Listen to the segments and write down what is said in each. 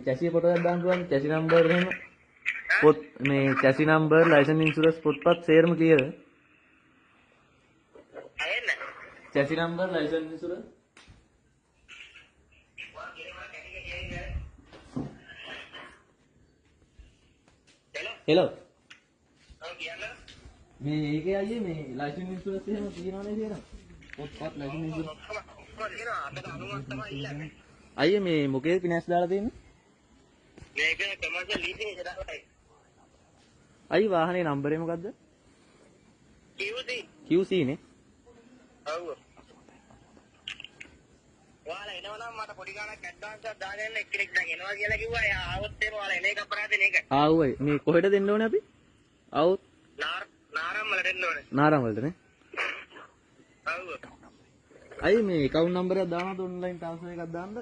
chassis photo එකක් දාන්න පුළුවන් chassis number එහෙම පොත් මේ chassis number license insurance පොත්පත් සේරම clear අයෙන්න chassis number license insurance hello මේ ඒකේ අයියේ මේ license insurance එහෙම තියෙනවනේ කියලා පොත්පත් license insurance අයියේ මේ මොකේද finance දාලා තියෙන්නේ මේක commercial leasing එක දාලා අයියේ වාහනේ නම්බරේ මොකද්ද QC නේ ඔව් ඔයාලා එනවනම් මට පොඩි ගාණක් ඇඩ්වාන්ස් එකක් දාගෙන එක්කෙනෙක් දැන් එනවා කියලා කිව්වා. එයා ආවොත් එහෙම ඔයාලා එන එක අපරාධ නේ ඒක. ආවයි මේ කොහෙද දෙන්න ඕනේ අපි? ආවොත් නාරම් වල දෙන්න ඕනේ. නාරම් වලට නේ. ඔව්. අයියේ මේ account number එකක් දානවද online transfer එකක් දාන්නද?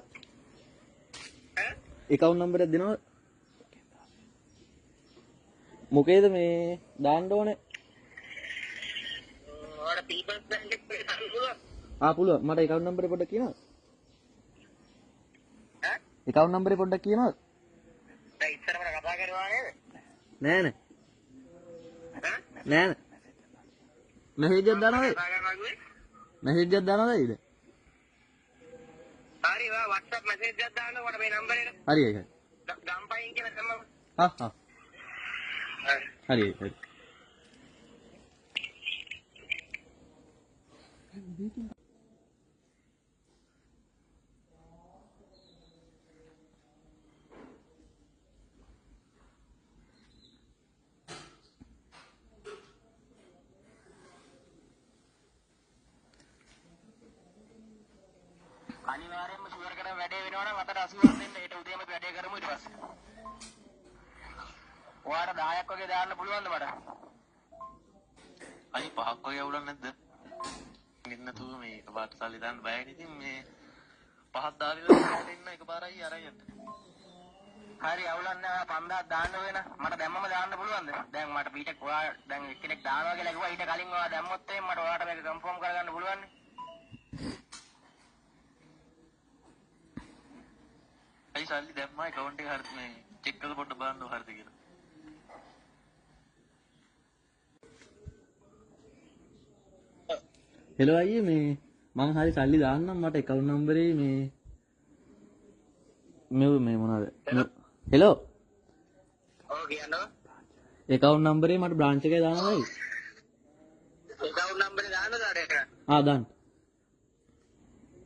ඈ? account number එකක් දෙනවද? මොකේද මේ දාන්න ඕනේ? ඔයාලා People's Bank එකේ දාන්න පුළුවන්. පුළුවන්. මට account number එක පොඩ්ඩක් කියනවද? ඈ? account number එක පොඩ්ඩක් කියනවද? දැන් ඉස්සරම කතා කරනවා නේද? නෑ නෑ. ඈ? නෑ නෑ. message එකක් දානවද? කතා කරනවා කිව්වේ? message එකක් දානවද ඊට? හරි වා WhatsApp message එකක් දාන්න මට මේ නම්බර් එක. හරි හරි. ගම්පයින් කියලා තමයි. හා. හරි හරි. අනිවාර්යයෙන්ම ෂුවර් කරන වැඩේ වෙනවා නම් අතට 80ක් දෙන්න. ඊට උදේම වැඩේ කරමු ඊට පස්සේ. ඔයාලට 10ක් වගේ දාන්න පුළුවන්ද මට? අයි 5ක් වගේ අවුලක් නැද්ද? ඉන්නතු මේ එකපාරට සල්ලි දාන්න බයයි ඉතින් මේ 5ක් දාවිලා දෙන්න එකපාරයි අරයන්ට. හරි අවුලක් නැහැ 5000ක් දාන්න වෙන. මට දැම්මම දාන්න පුළුවන්ද? දැන් මට පීටක් ඔයා දැන් එක්කෙනෙක් දානවා කියලා කිව්වා. ඊට කලින් ඔයා දැම්මොත් එහෙනම් මට ඔයාලට මේක කන්ෆර්ම් කරගන්න පුළුවන් නේ. අයි සල්ලි දැම්මා account එක හරියට මේ චෙක් කරලා පොඩ්ඩක් බලන්න හරියද කියලා. hello අයියේ මේ මම හරි සල්ලි දාන්නම් මට account number එකේ මේ මොනවාද hello ඔව් කියනවා. account number එකේ මට branch එකේ දානවද? account number එක දාන්නද අරයට? දාන්න.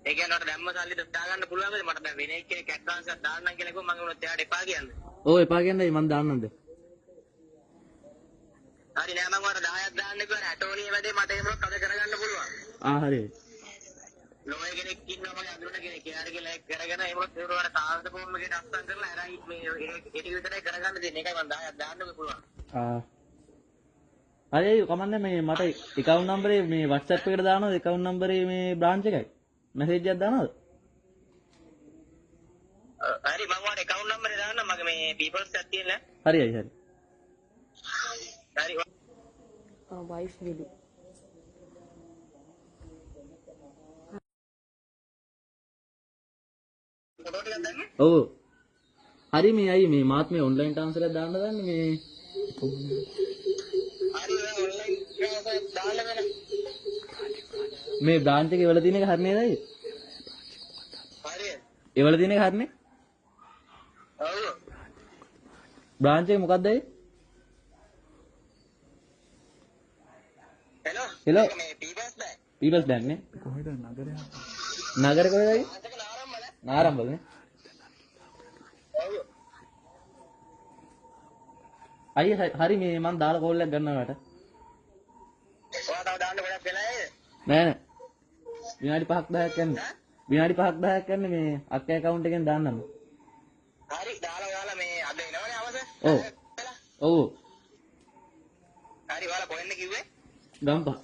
ඒ කියන්නේ මට දැම්ම සල්ලි දාගන්න පුළුවන්ද? මට දැන් වෙන එකේ ඇඩ්වාන්ස් එකක් දාන්නම් කියලා කිව්වම මම උනත් එයාට එපා කියන්නේ. ඔව් එපා කියන්නේ මම දාන්නම්ද? හරි නෑ මම ඔයාලට 10ක් දාන්න කිව්වා. ඇටෝනිය වැඩේ මට එහෙමවත් අද කරගන්න පුළුවන්. හරි. ලෝය කෙනෙක් ඉන්නවා මගේ අඳුරන කෙනෙක්. එයාට කියලා කරගෙන එහෙමවත් ඒවට කාර්ද ෆෝම් එකකට අස්සම් කරලා අරයි මේ ඒක විතරයි කරගන්න දෙන්නේ. ඒකයි මම 10ක් දාන්න පුළුවන්. හරි කමන්නේ මේ මට account number එක මේ WhatsApp එකට දානවද account number එක මේ branch එකයි message එකක් දානවද? හරි මම ඔයාලට account number එක දාන්නම්. මගේ මේ people's එකක් තියෙන. හරි. හරි. wife will ෆොටෝ ටිකක් දැම්මේ? ඔව්. හරි මේ අයි මේ මාත් මේ online transfer එකක් දාන්න දන්නේ මේ හරි ඔයා online ක්ලාස් දාන්න වෙන. මේ branch එකේ වල තියෙන එක හරි නේද අයි? හරි. ඒ වල තියෙන එක හරිනේ? ඔව්. branch එක මොකක්ද අයි? hello. hello. මේ people's bank. people's bank නේ? කොහෙද නගරේ? නගරේ කොහෙද අයි? අතක නාරම් වල. නාරම් වල නේ? ඔව්. අයි හරි මේ මම දාලා කෝල් එකක් ගන්නවාට. ඔයා තව දාන්න ගොඩක් වෙලා නේද? නෑ නෑ. විනාඩි 5ක් 10ක් යන්නේ. විනාඩි 5ක් 10ක් යන්නේ මේ අක්කේ account එකෙන් දාන්නම්. හරි දාලා ඔයාලා මේ අද එනවනේ අවස. ඔව්. ඔව්. හරි ඔයාලා කොහෙන්ද කිව්වේ? ගම්පහ.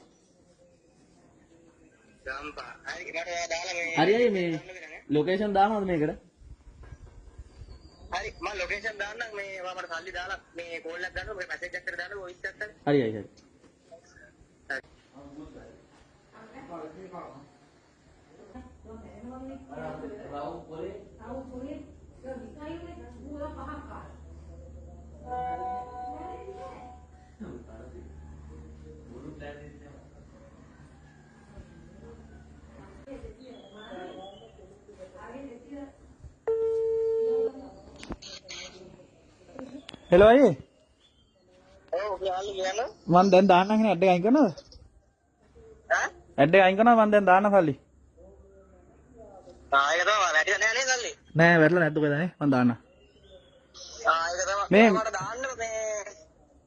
ගම්පහ. හරි මට ඔයා දාලා මේ හරි අය මේ ලොකේෂන් දානවද මේකට? හරි මම ලොකේෂන් දාන්නම් මේ ඔයා මට සල්ලි දාලා මේ කෝල් එකක් ගන්න ඔය මැසේජ් එකක් දාන්න වොයිස් එකක් දාන්න. හරි අය හරි. Raúl, por ahí. හෙලෝ අයියේ ඔව් යාළුවා කියන්න. මම දැන් දාන්නම් නේ ඇඩ් එක අයින් කරනවද? ඈ? ඇඩ් එක අයින් කරනවා මම දැන් දාන්න සල්ලි. ඒක තමයි වැඩි නෑ නේද සල්ලි? නෑ වැටලා නැද්ද කොහෙද නේ මම දාන්න. ඒක තමයි මේ- මට දාන්න මේ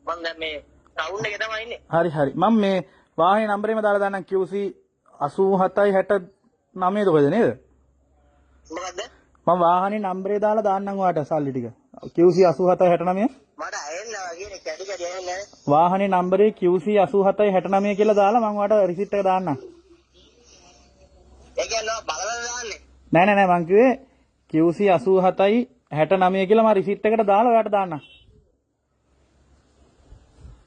මම දැන් මේ ටවුන් එකේ තමයි ඉන්නේ. හරි හරි මම මේ වාහනේ නම්බරේම දාලා දාන්නම් QC 8769 කොහෙද නේද? මොකද්ද? මම වාහනේ නම්බරේ දාලා දාන්නම් ඔයාට සල්ලි ටික. QC 8769 මට ඇහෙන්නේ නැහැ කියන්නේ කැඩි කැඩි ඇහෙන්නේ නැහැ. වාහනේ නම්බරේ QC 8769 කියලා දාලා මම ඔයාට රිසිට් එක දාන්නම්. ඒ කියන්නේ බලලා දාන්නේ. නෑ නෑ නෑ මං කිව්වේ QC 8769 කියලා මම රිසිට් එකට දාලා ඔයාට දාන්නම්.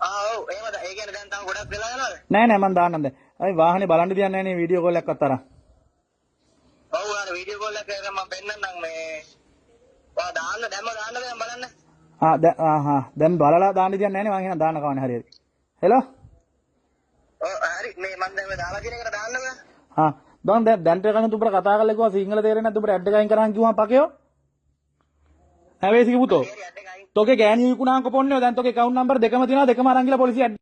ඔව් එහෙමද? ඒ කියන්නේ දැන් තාම ගොඩක් වෙලා යනවද? නෑ නෑ මං දාන්නම් දැන්. අයි වාහනේ බලන්න දෙයක් නෑ නේ වීඩියෝ කෝල් එකක්වත් අරන්. ඔව් අර වීඩියෝ කෝල් එකක් කරලා මම පෙන්නන්නම් මේ ඔයා දාන්න දැම්ම දාන්න දැන් බලන්න. දැන් බලලා දාන්න දෙයක් නෑ නේ මං එහෙනම් දාන්න කවන්නේ හරියට. හෙලෝ ඔව් හරි මේ මම දැන් මේ දාලා තියෙන එකට දාන්න බෑ. දැන්ට කලින් උඹට කතා කරලා කිව්වා සිංහල තේරෙන්නේ නැද්ද උඹට ඇඩ් එක අයින් කරන් කිව්වම පකයෝ හැවෙසික පුතෝ හරි ඇඩ් එක අයින් තෝගේ ගෑණි විකුණාංක පොන්නේ දැන් තෝගේ account number දෙකම තියෙනවා දෙකම අරන් ගිහලා පොලිසිය